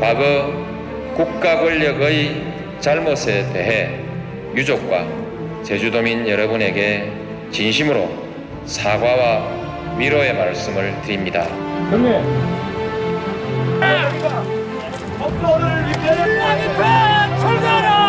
과거 국가 권력의 잘못에 대해 유족과 제주도민 여러분에게 진심으로 사과와 위로의 말씀을 드립니다. 형님, 법도를 위패 철거하라!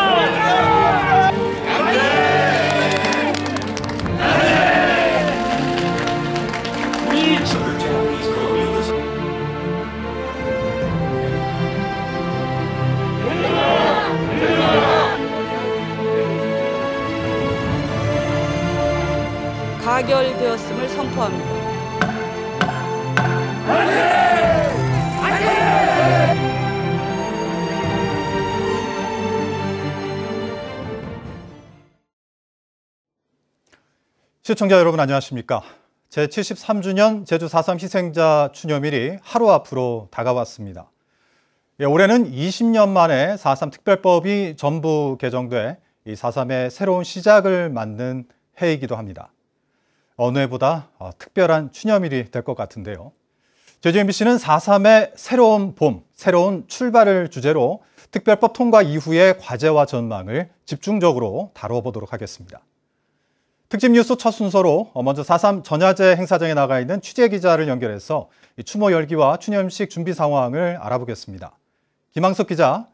가결되었음을 선포합니다. 시청자 여러분 안녕하십니까? 제73주년 제주 4.3 희생자 추념일이 하루 앞으로 다가왔습니다. 올해는 20년 만에 4.3 특별법이 전부 개정돼 이 4.3의 새로운 시작을 맞는 해이기도 합니다. 어느 해보다 특별한 추념일이 될 것 같은데요. 제주 MBC는 4.3의 새로운 봄, 새로운 출발을 주제로 특별법 통과 이후의 과제와 전망을 집중적으로 다뤄보도록 하겠습니다. 특집 뉴스 첫 순서로 먼저 4.3 전야제 행사장에 나가 있는 취재기자를 연결해서 추모 열기와 추념식 준비 상황을 알아보겠습니다. 김항석 기자,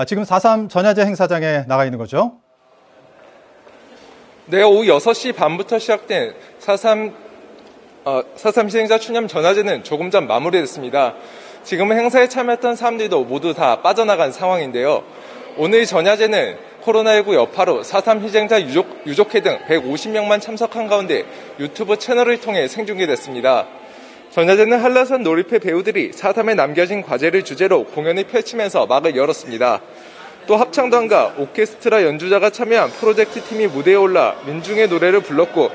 지금 4.3 전야제 행사장에 나가 있는 거죠? 네, 오후 6시 반부터 시작된 4.3 희생자 추념 전야제는 조금 전 마무리됐습니다. 지금은 행사에 참여했던 사람들도 모두 다 빠져나간 상황인데요. 오늘 전야제는 코로나19 여파로 4.3 희생자 유족회 등 150명만 참석한 가운데 유튜브 채널을 통해 생중계됐습니다. 전야제는 한라산 놀이패 배우들이 4.3에 남겨진 과제를 주제로 공연을 펼치면서 막을 열었습니다. 또 합창단과 오케스트라 연주자가 참여한 프로젝트 팀이 무대에 올라 민중의 노래를 불렀고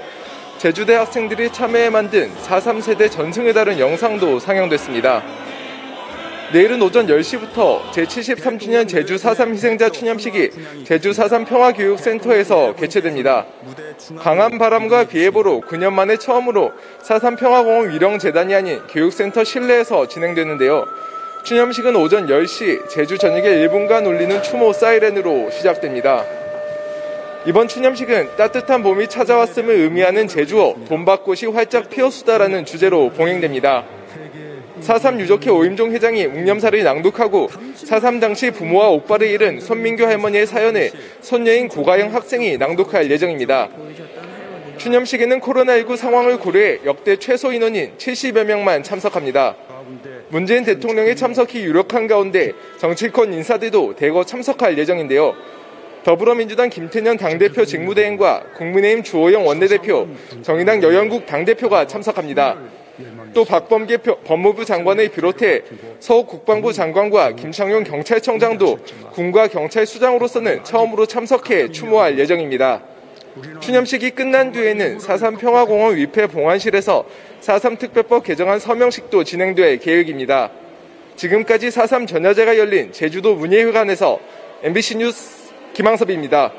제주대 학생들이 참여해 만든 4.3 세대 전승을 다룬 영상도 상영됐습니다. 내일은 오전 10시부터 제73주년 제주 4.3 희생자 추념식이 제주 4.3 평화교육센터에서 개최됩니다. 강한 바람과 비 예보로 9년 만에 처음으로 4.3 평화공원 위령재단이 아닌 교육센터 실내에서 진행되는데요. 추념식은 오전 10시 제주 전역에 1분간 울리는 추모 사이렌으로 시작됩니다. 이번 추념식은 따뜻한 봄이 찾아왔음을 의미하는 제주어 봄밭꽃이 활짝 피었수다라는 주제로 봉행됩니다. 4.3 유족회 오임종 회장이 묵념사를 낭독하고 4.3 당시 부모와 오빠를 잃은 손민규 할머니의 사연을 손녀인 고가영 학생이 낭독할 예정입니다. 추념식에는 코로나19 상황을 고려해 역대 최소 인원인 70여 명만 참석합니다. 문재인 대통령의 참석이 유력한 가운데 정치권 인사들도 대거 참석할 예정인데요. 더불어민주당 김태년 당대표 직무대행과 국민의힘 주호영 원내대표, 정의당 여영국 당대표가 참석합니다. 또 박범계 법무부 장관을 비롯해 서욱 국방부 장관과 김창룡 경찰청장도 군과 경찰 수장으로서는 처음으로 참석해 추모할 예정입니다. 추념식이 끝난 뒤에는 4.3 평화공원 위패 봉안실에서 4.3 특별법 개정안 서명식도 진행될 계획입니다. 지금까지 4.3 전야제가 열린 제주도 문예회관에서 MBC 뉴스 김항섭입니다.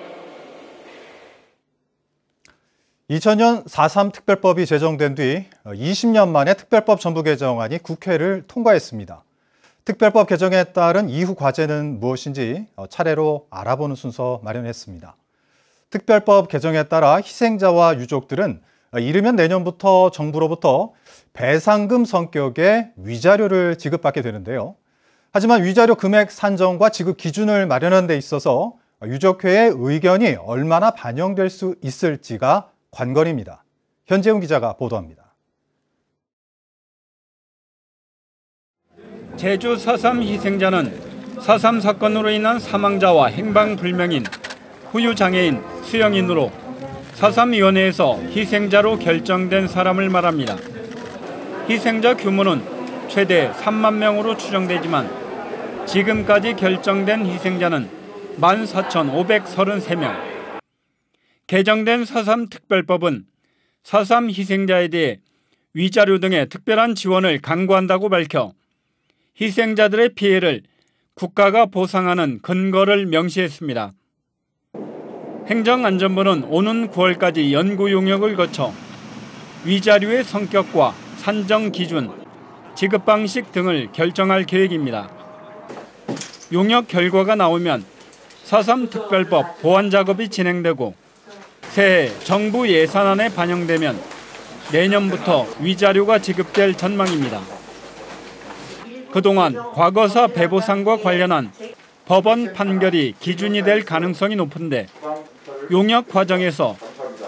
2000년 4.3 특별법이 제정된 뒤 20년 만에 특별법 전부 개정안이 국회를 통과했습니다. 특별법 개정에 따른 이후 과제는 무엇인지 차례로 알아보는 순서 마련했습니다. 특별법 개정에 따라 희생자와 유족들은 이르면 내년부터 정부로부터 배상금 성격의 위자료를 지급받게 되는데요. 하지만 위자료 금액 산정과 지급 기준을 마련하는 데 있어서 유족회의 의견이 얼마나 반영될 수 있을지가 관건입니다. 현재훈 기자가 보도합니다. 제주 4.3 희생자는 4.3 사건으로 인한 사망자와 행방불명인 후유장애인, 수영인으로 4.3위원회에서 희생자로 결정된 사람을 말합니다. 희생자 규모는 최대 3만 명으로 추정되지만 지금까지 결정된 희생자는 14,533명. 개정된 4.3 특별법은 4.3 희생자에 대해 위자료 등의 특별한 지원을 강구한다고 밝혀 희생자들의 피해를 국가가 보상하는 근거를 명시했습니다. 행정안전부는 오는 9월까지 연구 용역을 거쳐 위자료의 성격과 산정 기준, 지급 방식 등을 결정할 계획입니다. 용역 결과가 나오면 4.3 특별법 보완 작업이 진행되고 새해 정부 예산안에 반영되면 내년부터 위자료가 지급될 전망입니다. 그동안 과거사 배보상과 관련한 법원 판결이 기준이 될 가능성이 높은데 용역 과정에서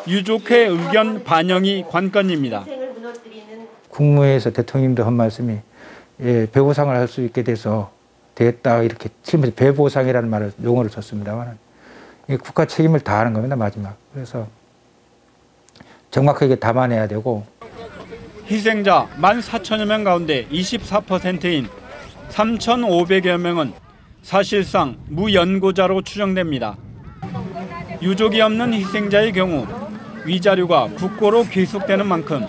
유족회 의견 반영이 관건입니다. 국무회에서 대통령님도 한 말씀이 배보상을 할 수 있게 돼서 됐다 이렇게 치면서 배보상이라는 말을 용어를 썼습니다만 국가 책임을 다하는 겁니다 마지막. 그래서 정확하게 담아내야 되고 희생자 14,000여 명 가운데 24%인 3,500여 명은 사실상 무연고자로 추정됩니다. 유족이 없는 희생자의 경우 위자료가 국고로 귀속되는 만큼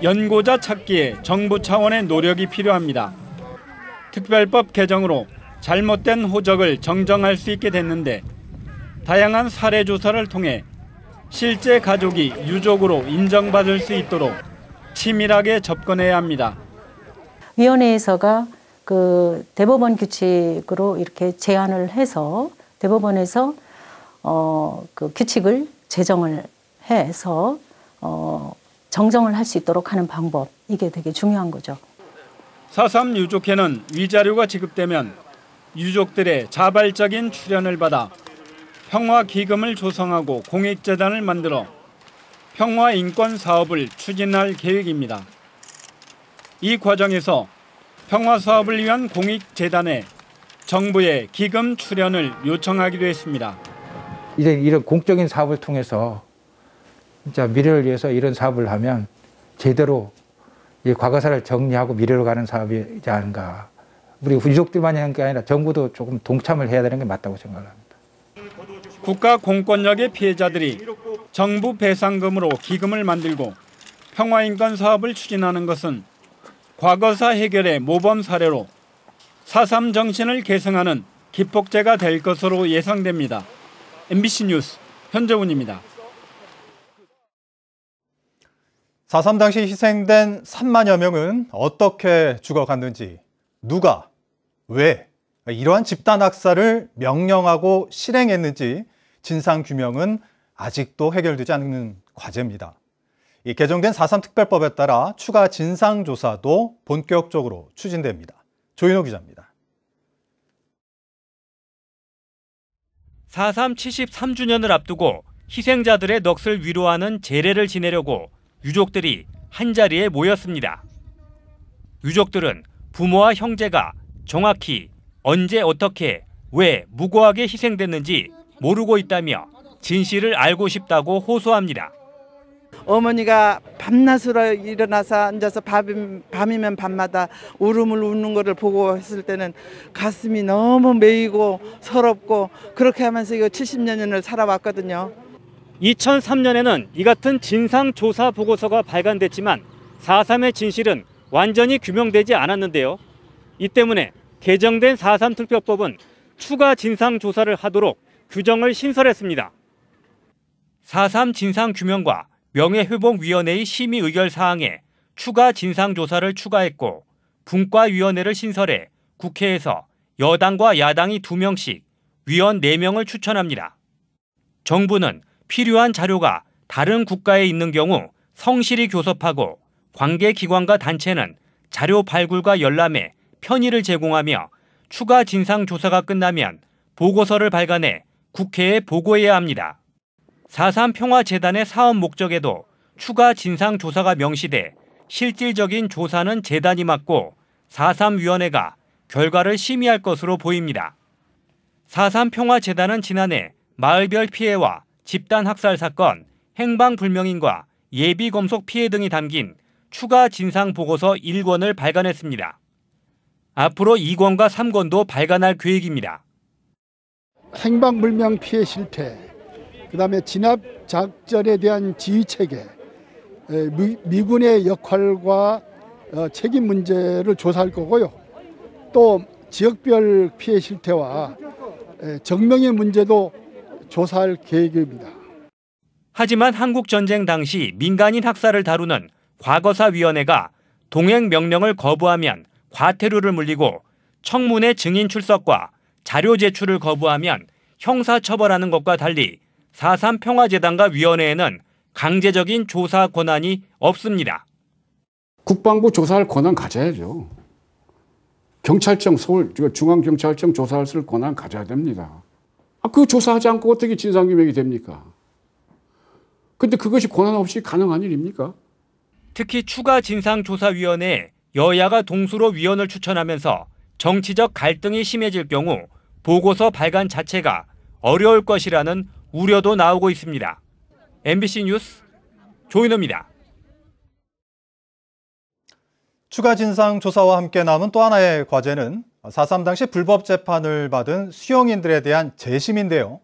연고자 찾기에 정부 차원의 노력이 필요합니다. 특별법 개정으로 잘못된 호적을 정정할 수 있게 됐는데 다양한 사례 조사를 통해 실제 가족이 유족으로 인정받을 수 있도록 치밀하게 접근해야 합니다. 위원회에서가 그 대법원 규칙으로 이렇게 제안을 해서 대법원에서 그 규칙을 제정을 해서 정정을 할 수 있도록 하는 방법, 이게 되게 중요한 거죠. 4.3 유족회는 위자료가 지급되면 유족들의 자발적인 출연을 받아 평화기금을 조성하고 공익재단을 만들어 평화인권 사업을 추진할 계획입니다. 이 과정에서 평화사업을 위한 공익재단에 정부의 기금 출연을 요청하기도 했습니다. 이제 이런 공적인 사업을 통해서 진짜 미래를 위해서 이런 사업을 하면 제대로 이 과거사를 정리하고 미래로 가는 사업이지 않은가. 우리 유족들만이 하는 게 아니라 정부도 조금 동참을 해야 되는 게 맞다고 생각합니다. 국가 공권력의 피해자들이 정부 배상금으로 기금을 만들고 평화인권 사업을 추진하는 것은 과거사 해결의 모범 사례로 4.3 정신을 계승하는 기폭제가 될 것으로 예상됩니다. MBC 뉴스 현정훈입니다. 4.3 당시 희생된 3만여 명은 어떻게 죽어갔는지, 누가, 왜 이러한 집단 학살을 명령하고 실행했는지 진상규명은 아직도 해결되지 않는 과제입니다. 이 개정된 4.3 특별법에 따라 추가 진상조사도 본격적으로 추진됩니다. 조인호 기자입니다. 4.3 73주년을 앞두고 희생자들의 넋을 위로하는 제례를 지내려고 유족들이 한자리에 모였습니다. 유족들은 부모와 형제가 정확히 언제 어떻게 왜 무고하게 희생됐는지 모르고 있다며 진실을 알고 싶다고 호소합니다. 어머니가 밤낮으로 일어나서 앉아서 밤이면 밤마다 울음을 웃는 것을 보고 했을 때는 가슴이 너무 메이고 서럽고 그렇게 하면서 이거 70년을 살아왔거든요. 2003년에는 이 같은 진상조사 보고서가 발간됐지만 4.3의 진실은 완전히 규명되지 않았는데요. 이 때문에 개정된 4.3 특별법은 추가 진상조사를 하도록 규정을 신설했습니다. 4.3 진상규명과 명예회복위원회의 심의 의결 사항에 추가 진상조사를 추가했고 분과위원회를 신설해 국회에서 여당과 야당이 2명씩 위원 4명을 추천합니다. 정부는 필요한 자료가 다른 국가에 있는 경우 성실히 교섭하고 관계기관과 단체는 자료 발굴과 열람에 편의를 제공하며 추가 진상조사가 끝나면 보고서를 발간해 국회에 보고해야 합니다. 4.3 평화재단의 사업 목적에도 추가 진상조사가 명시돼 실질적인 조사는 재단이 맡고 4.3 위원회가 결과를 심의할 것으로 보입니다. 4.3 평화재단은 지난해 마을별 피해와 집단 학살 사건, 행방불명인과 예비검속 피해 등이 담긴 추가 진상 보고서 1권을 발간했습니다. 앞으로 2권과 3권도 발간할 계획입니다. 행방불명 피해 실태, 그다음에 진압 작전에 대한 지휘 체계, 미군의 역할과 책임 문제를 조사할 거고요. 또 지역별 피해 실태와 정명의 문제도 조사할 계획입니다. 하지만 한국전쟁 당시 민간인 학살을 다루는 과거사위원회가 동행 명령을 거부하면 과태료를 물리고 청문회 증인 출석과 자료 제출을 거부하면 형사처벌하는 것과 달리 4.3 평화재단과 위원회에는 강제적인 조사 권한이 없습니다. 국방부 조사할 권한 가져야죠. 경찰청, 서울 중앙경찰청 조사할 권한 가져야 됩니다. 그 조사하지 않고 어떻게 진상규명이 됩니까? 근데 그것이 권한 없이 가능한 일입니까? 특히 추가 진상조사위원회에 여야가 동수로 위원을 추천하면서 정치적 갈등이 심해질 경우 보고서 발간 자체가 어려울 것이라는 우려도 나오고 있습니다. MBC 뉴스 조인호입니다. 추가 진상조사와 함께 남은 또 하나의 과제는 4.3 당시 불법 재판을 받은 수용인들에 대한 재심인데요.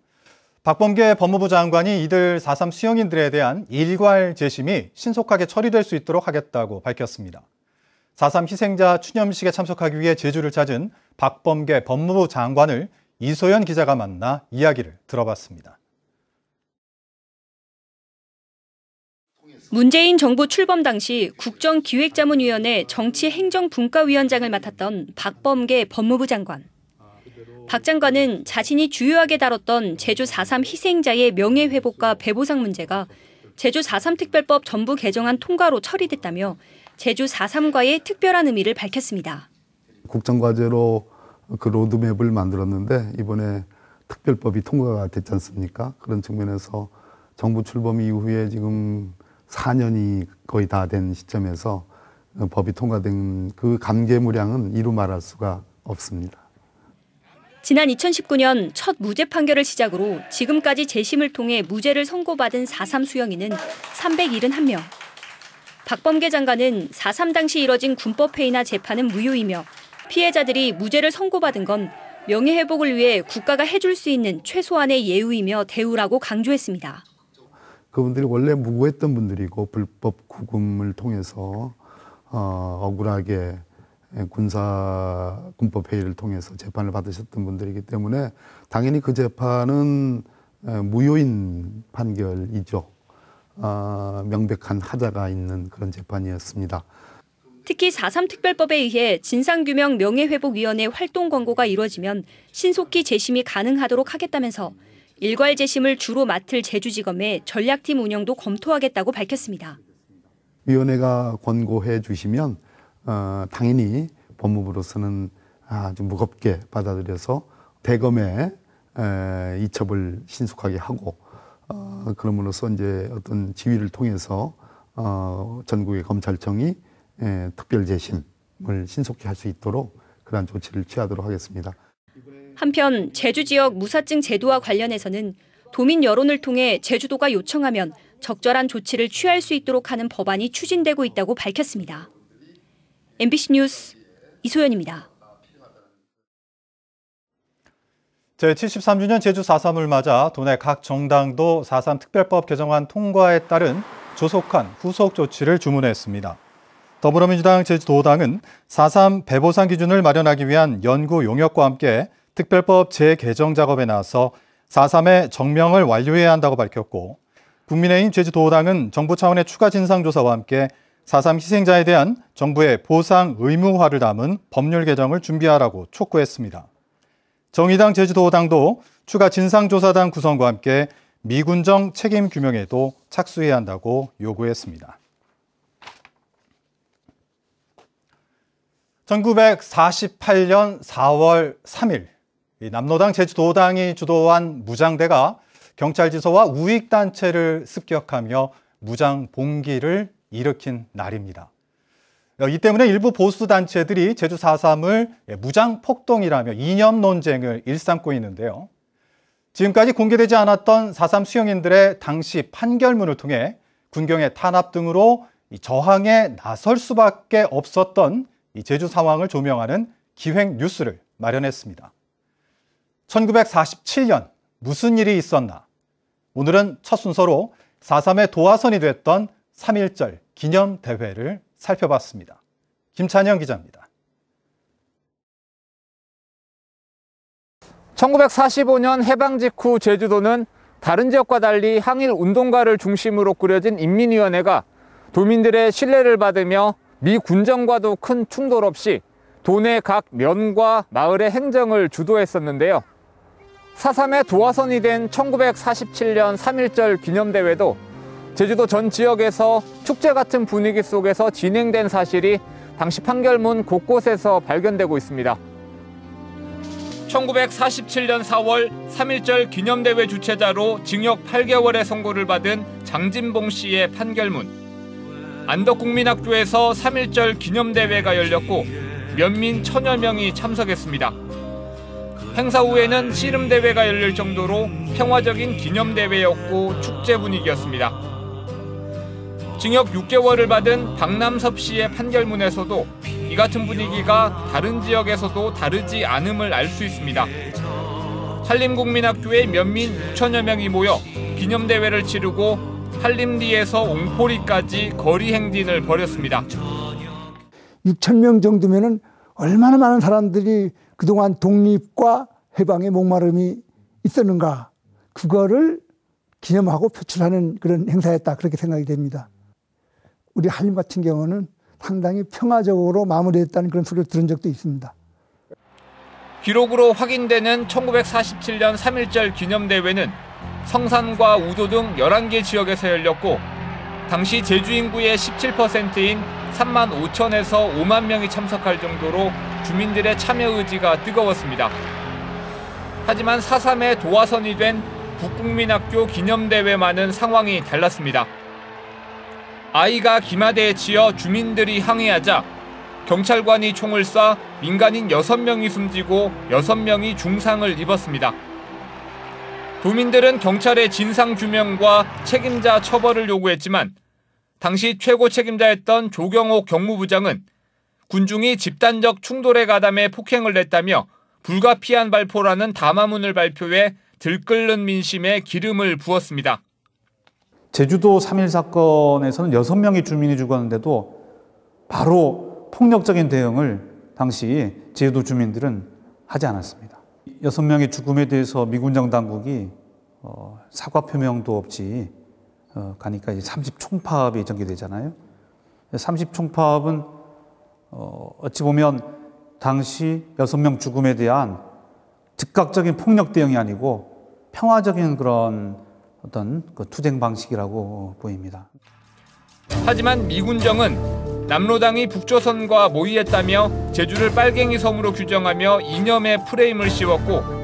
박범계 법무부 장관이 이들 4.3 수용인들에 대한 일괄 재심이 신속하게 처리될 수 있도록 하겠다고 밝혔습니다. 4.3 희생자 추념식에 참석하기 위해 제주를 찾은 박범계 법무부 장관을 이소연 기자가 만나 이야기를 들어봤습니다. 문재인 정부 출범 당시 국정기획자문위원회 정치행정분과위원장을 맡았던 박범계 법무부 장관. 박 장관은 자신이 주요하게 다뤘던 제주 4.3 희생자의 명예회복과 배보상 문제가 제주 4.3 특별법 전부 개정안 통과로 처리됐다며 제주 4.3과의 특별한 의미를 밝혔습니다. 국정과제로 그 로드맵을 만들었는데 이번에 특별법이 통과가 됐지 않습니까? 그런 측면에서 정부 출범 이후에 지금 4년이 거의 다 된 시점에서 법이 통과된 그 감개무량은 이루 말할 수가 없습니다. 지난 2019년 첫 무죄 판결을 시작으로 지금까지 재심을 통해 무죄를 선고받은 4.3 수용인은 371명. 박범계 장관은 4.3 당시 이뤄진 군법회의나 재판은 무효이며 피해자들이 무죄를 선고받은 건 명예회복을 위해 국가가 해줄 수 있는 최소한의 예우이며 대우라고 강조했습니다. 그분들이 원래 무고했던 분들이고 불법 구금을 통해서 억울하게 군법회의를 통해서 재판을 받으셨던 분들이기 때문에 당연히 그 재판은 무효인 판결이죠. 명백한 하자가 있는 그런 재판이었습니다. 특히 4.3 특별법에 의해 진상규명 명예회복위원회 활동 권고가 이루어지면 신속히 재심이 가능하도록 하겠다면서 일괄 재심을 주로 맡을 제주지검의 전략팀 운영도 검토하겠다고 밝혔습니다. 위원회가 권고해 주시면 당연히 법무부로서는 아주 무겁게 받아들여서 대검에 이첩을 신속하게 하고 그럼으로써 이제 어떤 지휘를 통해서 전국의 검찰청이 특별 재심을 신속히 할 수 있도록 그러한 조치를 취하도록 하겠습니다. 한편 제주 지역 무사증 제도와 관련해서는 도민 여론을 통해 제주도가 요청하면 적절한 조치를 취할 수 있도록 하는 법안이 추진되고 있다고 밝혔습니다. MBC 뉴스 이소연입니다. 제73주년 제주 4.3을 맞아 도내 각 정당도 4.3 특별법 개정안 통과에 따른 조속한 후속 조치를 주문했습니다. 더불어민주당 제주도당은 4.3 배보상 기준을 마련하기 위한 연구 용역과 함께 특별법 재개정 작업에 나서 4.3의 정명을 완료해야 한다고 밝혔고, 국민의힘 제주도당은 정부 차원의 추가 진상조사와 함께 4.3 희생자에 대한 정부의 보상 의무화를 담은 법률 개정을 준비하라고 촉구했습니다. 정의당 제주도당도 추가 진상조사단 구성과 함께 미군정 책임 규명에도 착수해야 한다고 요구했습니다. 1948년 4월 3일 남로당 제주도당이 주도한 무장대가 경찰지서와 우익단체를 습격하며 무장봉기를 일으킨 날입니다. 이 때문에 일부 보수단체들이 제주 4.3을 무장폭동이라며 이념 논쟁을 일삼고 있는데요. 지금까지 공개되지 않았던 4.3 수용인들의 당시 판결문을 통해 군경의 탄압 등으로 저항에 나설 수밖에 없었던 이 제주 상황을 조명하는 기획 뉴스를 마련했습니다. 1947년 무슨 일이 있었나? 오늘은 첫 순서로 4.3의 도화선이 됐던 3.1절 기념대회를 살펴봤습니다. 김찬영 기자입니다. 1945년 해방 직후 제주도는 다른 지역과 달리 항일 운동가를 중심으로 꾸려진 인민위원회가 도민들의 신뢰를 받으며 미 군정과도 큰 충돌 없이 도내 각 면과 마을의 행정을 주도했었는데요. 4.3의 도화선이 된 1947년 3.1절 기념대회도 제주도 전 지역에서 축제 같은 분위기 속에서 진행된 사실이 당시 판결문 곳곳에서 발견되고 있습니다. 1947년 4월 3.1절 기념대회 주최자로 징역 8개월의 선고를 받은 장진봉 씨의 판결문. 안덕국민학교에서 3.1절 기념대회가 열렸고 면민 1000여 명이 참석했습니다. 행사 후에는 씨름대회가 열릴 정도로 평화적인 기념대회였고 축제 분위기였습니다. 징역 6개월을 받은 박남섭 씨의 판결문에서도 이 같은 분위기가 다른 지역에서도 다르지 않음을 알 수 있습니다. 한림국민학교에 면민 6천여 명이 모여 기념대회를 치르고 한림리에서 옹포리까지 거리 행진을 벌였습니다. 6,000명 정도면은 얼마나 많은 사람들이 그동안 독립과 해방의 목마름이 있었는가, 그거를 기념하고 표출하는 그런 행사였다, 그렇게 생각이 됩니다. 우리 한림 같은 경우는 상당히 평화적으로 마무리했다는 그런 소리를 들은 적도 있습니다. 기록으로 확인되는 1947년 3.1절 기념대회는 성산과 우도 등 11개 지역에서 열렸고 당시 제주 인구의 17%인 3만 5천에서 5만 명이 참석할 정도로 주민들의 참여 의지가 뜨거웠습니다. 하지만 4.3의 도화선이 된 북국민학교 기념대회만은 상황이 달랐습니다. 아이가 기마대에 치여 주민들이 항의하자 경찰관이 총을 쏴 민간인 6명이 숨지고 6명이 중상을 입었습니다. 도민들은 경찰의 진상규명과 책임자 처벌을 요구했지만 당시 최고 책임자였던 조경옥 경무부장은 군중이 집단적 충돌에 가담해 폭행을 냈다며 불가피한 발포라는 담화문을 발표해 들끓는 민심에 기름을 부었습니다. 제주도 3.1 사건에서는 6명의 주민이 죽었는데도 바로 폭력적인 대응을 당시 제주도 주민들은 하지 않았습니다. 6명의 죽음에 대해서 미군정 당국이 사과 표명도 없이 가니까 이제 30총파업이 전개되잖아요. 30총파업은 어찌 보면 당시 6명 죽음에 대한 즉각적인 폭력 대응이 아니고 평화적인 그런 어떤 그 투쟁 방식이라고 보입니다. 하지만 미군정은 남로당이 북조선과 모의했다며 제주를 빨갱이 섬으로 규정하며 이념의 프레임을 씌웠고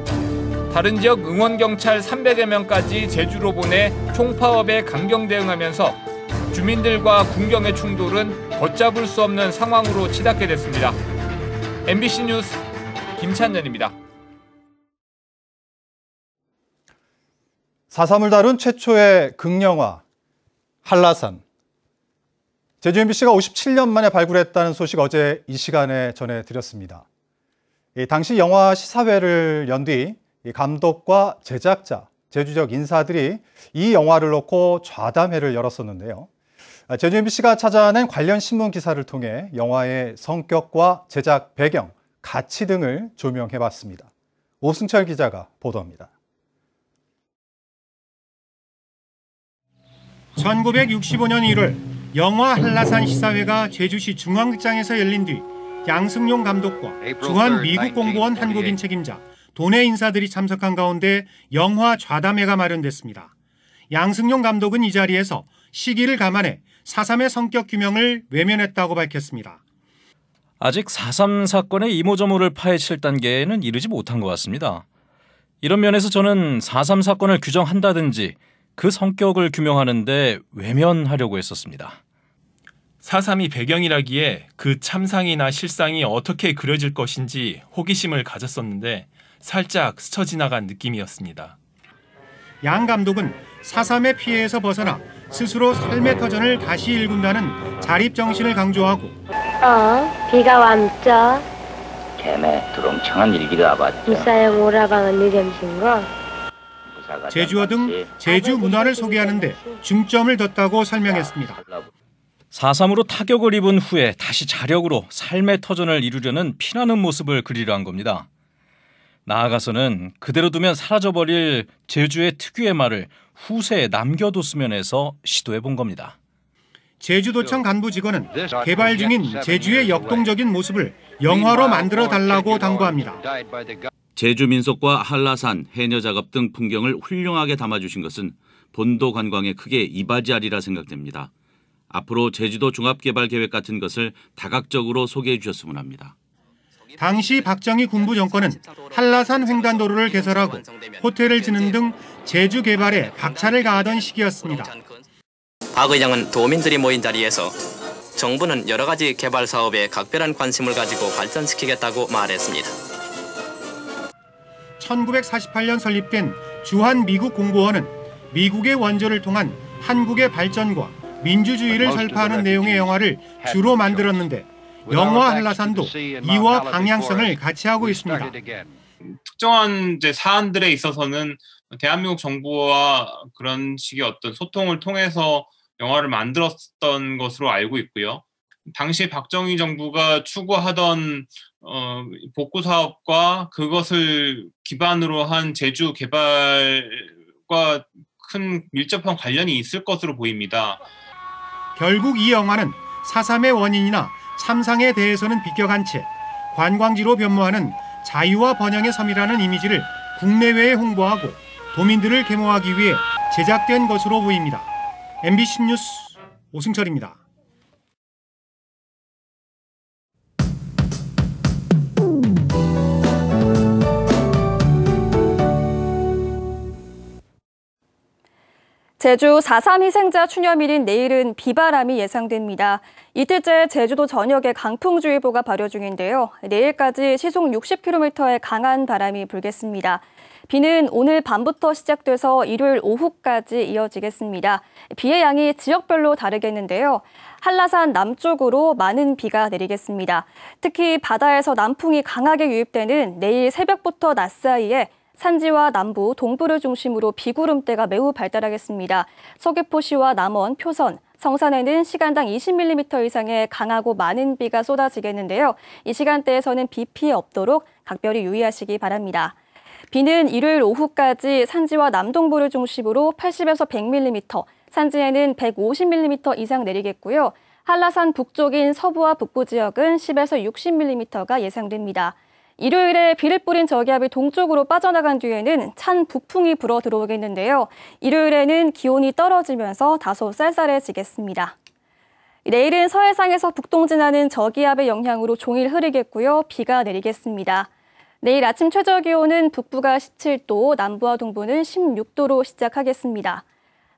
다른 지역 응원경찰 300여 명까지 제주로 보내 총파업에 강경 대응하면서 주민들과 군경의 충돌은 걷잡을 수 없는 상황으로 치닫게 됐습니다. MBC 뉴스 김찬년입니다. 4.3을 다룬 최초의 극영화 한라산. 제주 MBC가 57년 만에 발굴했다는 소식 어제 이 시간에 전해드렸습니다. 당시 영화 시사회를 연 뒤 감독과 제작자, 제주 지역 인사들이 이 영화를 놓고 좌담회를 열었었는데요. 제주 MBC가 찾아낸 관련 신문 기사를 통해 영화의 성격과 제작 배경, 가치 등을 조명해봤습니다. 오승철 기자가 보도합니다. 1965년 1월 영화 한라산 시사회가 제주시 중앙극장에서 열린 뒤 양승용 감독과 주한 미국 공보원 한국인 책임자, 도내 인사들이 참석한 가운데 영화 좌담회가 마련됐습니다. 양승용 감독은 이 자리에서 시기를 감안해 4.3의 성격 규명을 외면했다고 밝혔습니다. 아직 4.3 사건의 이모저모를 파헤칠 단계에는 이르지 못한 것 같습니다. 이런 면에서 저는 4.3 사건을 규정한다든지 그 성격을 규명하는데 외면하려고 했었습니다. 4.3이 배경이라기에 그 참상이나 실상이 어떻게 그려질 것인지 호기심을 가졌었는데 살짝 스쳐 지나간 느낌이었습니다. 양 감독은 4.3의 피해에서 벗어나 스스로 삶의 터전을 다시 일군다는 자립정신을 강조하고 비가 왔죠. 걔네 두렁청한 일기를 와봤죠. 무사형 오라방은 늦음신 거. 제주어 등 제주 문화를 소개하는데 중점을 뒀다고 설명했습니다. 4.3으로 타격을 입은 후에 다시 자력으로 삶의 터전을 이루려는 피나는 모습을 그리려 한 겁니다. 나아가서는 그대로 두면 사라져버릴 제주의 특유의 말을 후세에 남겨뒀으면 해서 시도해본 겁니다. 제주도청 간부 직원은 개발 중인 제주의 역동적인 모습을 영화로 만들어 달라고 당부합니다. 제주 민속과 한라산, 해녀 작업 등 풍경을 훌륭하게 담아주신 것은 본도 관광에 크게 이바지하리라 생각됩니다. 앞으로 제주도 종합개발계획 같은 것을 다각적으로 소개해 주셨으면 합니다. 당시 박정희 군부 정권은 한라산 횡단도로를 개설하고 호텔을 짓는 등 제주 개발에 박차를 가하던 시기였습니다. 박 의장은 도민들이 모인 자리에서 정부는 여러 가지 개발 사업에 각별한 관심을 가지고 발전시키겠다고 말했습니다. 1948년 설립된 주한미국공보원은 미국의 원조를 통한 한국의 발전과 민주주의를 설파하는 내용의 영화를 주로 만들었는데 영화 한라산도 이와 방향성을 같이 하고 있습니다. 특정한 사안들에 있어서는 대한민국 정부와 그런 식의 어떤 소통을 통해서 영화를 만들었던 것으로 알고 있고요. 당시 박정희 정부가 추구하던 복구 사업과 그것을 기반으로 한 제주 개발과 큰 밀접한 관련이 있을 것으로 보입니다. 결국 이 영화는 4.3의 원인이나 참상에 대해서는 비껴간 채 관광지로 변모하는 자유와 번영의 섬이라는 이미지를 국내외에 홍보하고 도민들을 계모하기 위해 제작된 것으로 보입니다. MBC 뉴스 오승철입니다. 제주 4.3 희생자 추념일인 내일은 비바람이 예상됩니다. 이틀째 제주도 전역에 강풍주의보가 발효 중인데요. 내일까지 시속 60km의 강한 바람이 불겠습니다. 비는 오늘 밤부터 시작돼서 일요일 오후까지 이어지겠습니다. 비의 양이 지역별로 다르겠는데요. 한라산 남쪽으로 많은 비가 내리겠습니다. 특히 바다에서 남풍이 강하게 유입되는 내일 새벽부터 낮 사이에 산지와 남부, 동부를 중심으로 비구름대가 매우 발달하겠습니다. 서귀포시와 남원, 표선, 성산에는 시간당 20mm 이상의 강하고 많은 비가 쏟아지겠는데요. 이 시간대에서는 비 피해 없도록 각별히 유의하시기 바랍니다. 비는 일요일 오후까지 산지와 남동부를 중심으로 80에서 100mm, 산지에는 150mm 이상 내리겠고요. 한라산 북쪽인 서부와 북부 지역은 10에서 60mm가 예상됩니다. 일요일에 비를 뿌린 저기압이 동쪽으로 빠져나간 뒤에는 찬 북풍이 불어 들어오겠는데요. 일요일에는 기온이 떨어지면서 다소 쌀쌀해지겠습니다. 내일은 서해상에서 북동진하는 저기압의 영향으로 종일 흐리겠고요. 비가 내리겠습니다. 내일 아침 최저 기온은 북부가 17도, 남부와 동부는 16도로 시작하겠습니다.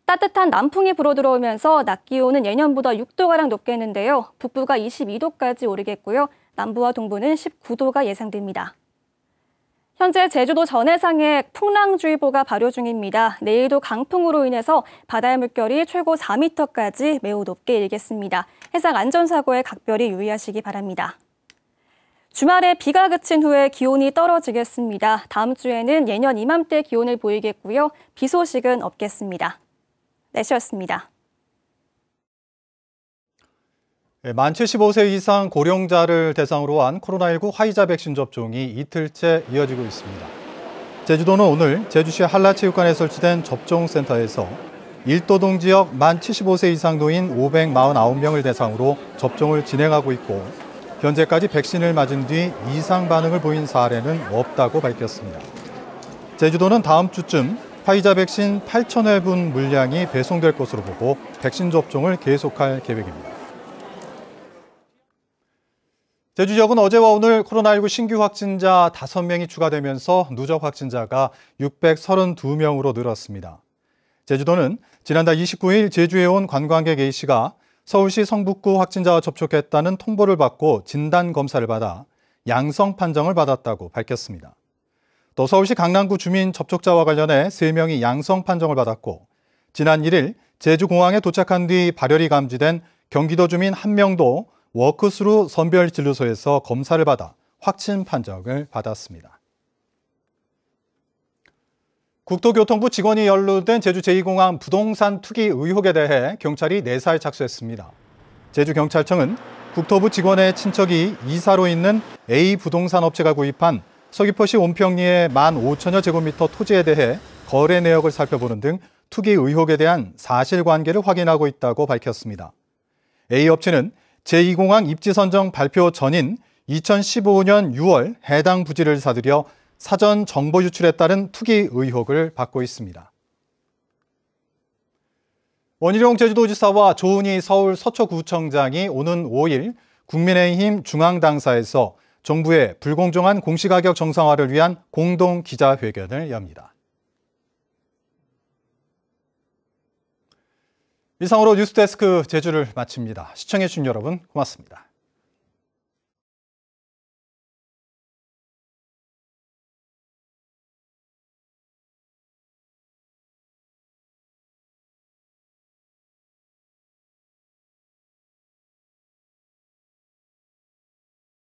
따뜻한 남풍이 불어들어오면서 낮 기온은 예년보다 6도가량 높겠는데요. 북부가 22도까지 오르겠고요. 남부와 동부는 19도가 예상됩니다. 현재 제주도 전해상에 풍랑주의보가 발효 중입니다. 내일도 강풍으로 인해서 바다의 물결이 최고 4m까지 매우 높게 일겠습니다. 해상 안전사고에 각별히 유의하시기 바랍니다. 주말에 비가 그친 후에 기온이 떨어지겠습니다. 다음 주에는 예년 이맘때 기온을 보이겠고요. 비 소식은 없겠습니다. 날씨였습니다. 만 75세 이상 고령자를 대상으로 한 코로나19 화이자 백신 접종이 이틀째 이어지고 있습니다. 제주도는 오늘 제주시 한라체육관에 설치된 접종센터에서 일도동 지역 만 75세 이상 노인 549명을 대상으로 접종을 진행하고 있고 현재까지 백신을 맞은 뒤 이상 반응을 보인 사례는 없다고 밝혔습니다. 제주도는 다음 주쯤 화이자 백신 8,000회분 물량이 배송될 것으로 보고 백신 접종을 계속할 계획입니다. 제주 지역은 어제와 오늘 코로나19 신규 확진자 5명이 추가되면서 누적 확진자가 632명으로 늘었습니다. 제주도는 지난달 29일 제주에 온 관광객 A씨가 서울시 성북구 확진자와 접촉했다는 통보를 받고 진단검사를 받아 양성 판정을 받았다고 밝혔습니다. 또 서울시 강남구 주민 접촉자와 관련해 3명이 양성 판정을 받았고 지난 1일 제주공항에 도착한 뒤 발열이 감지된 경기도 주민 1명도 워크스루 선별진료소에서 검사를 받아 확진 판정을 받았습니다. 국토교통부 직원이 연루된 제주 제2공항 부동산 투기 의혹에 대해 경찰이 내사에 착수했습니다. 제주경찰청은 국토부 직원의 친척이 이사로 있는 A 부동산 업체가 구입한 서귀포시 온평리의 15,000여 제곱미터 토지에 대해 거래 내역을 살펴보는 등 투기 의혹에 대한 사실관계를 확인하고 있다고 밝혔습니다. A 업체는 제2공항 입지 선정 발표 전인 2015년 6월 해당 부지를 사들여 사전 정보 유출에 따른 투기 의혹을 받고 있습니다. 원희룡 제주도지사와 조은희 서울 서초구청장이 오는 5일 국민의힘 중앙당사에서 정부의 불공정한 공시가격 정상화를 위한 공동 기자회견을 엽니다. 이상으로 뉴스데스크 제주를 마칩니다. 시청해주신 여러분 고맙습니다.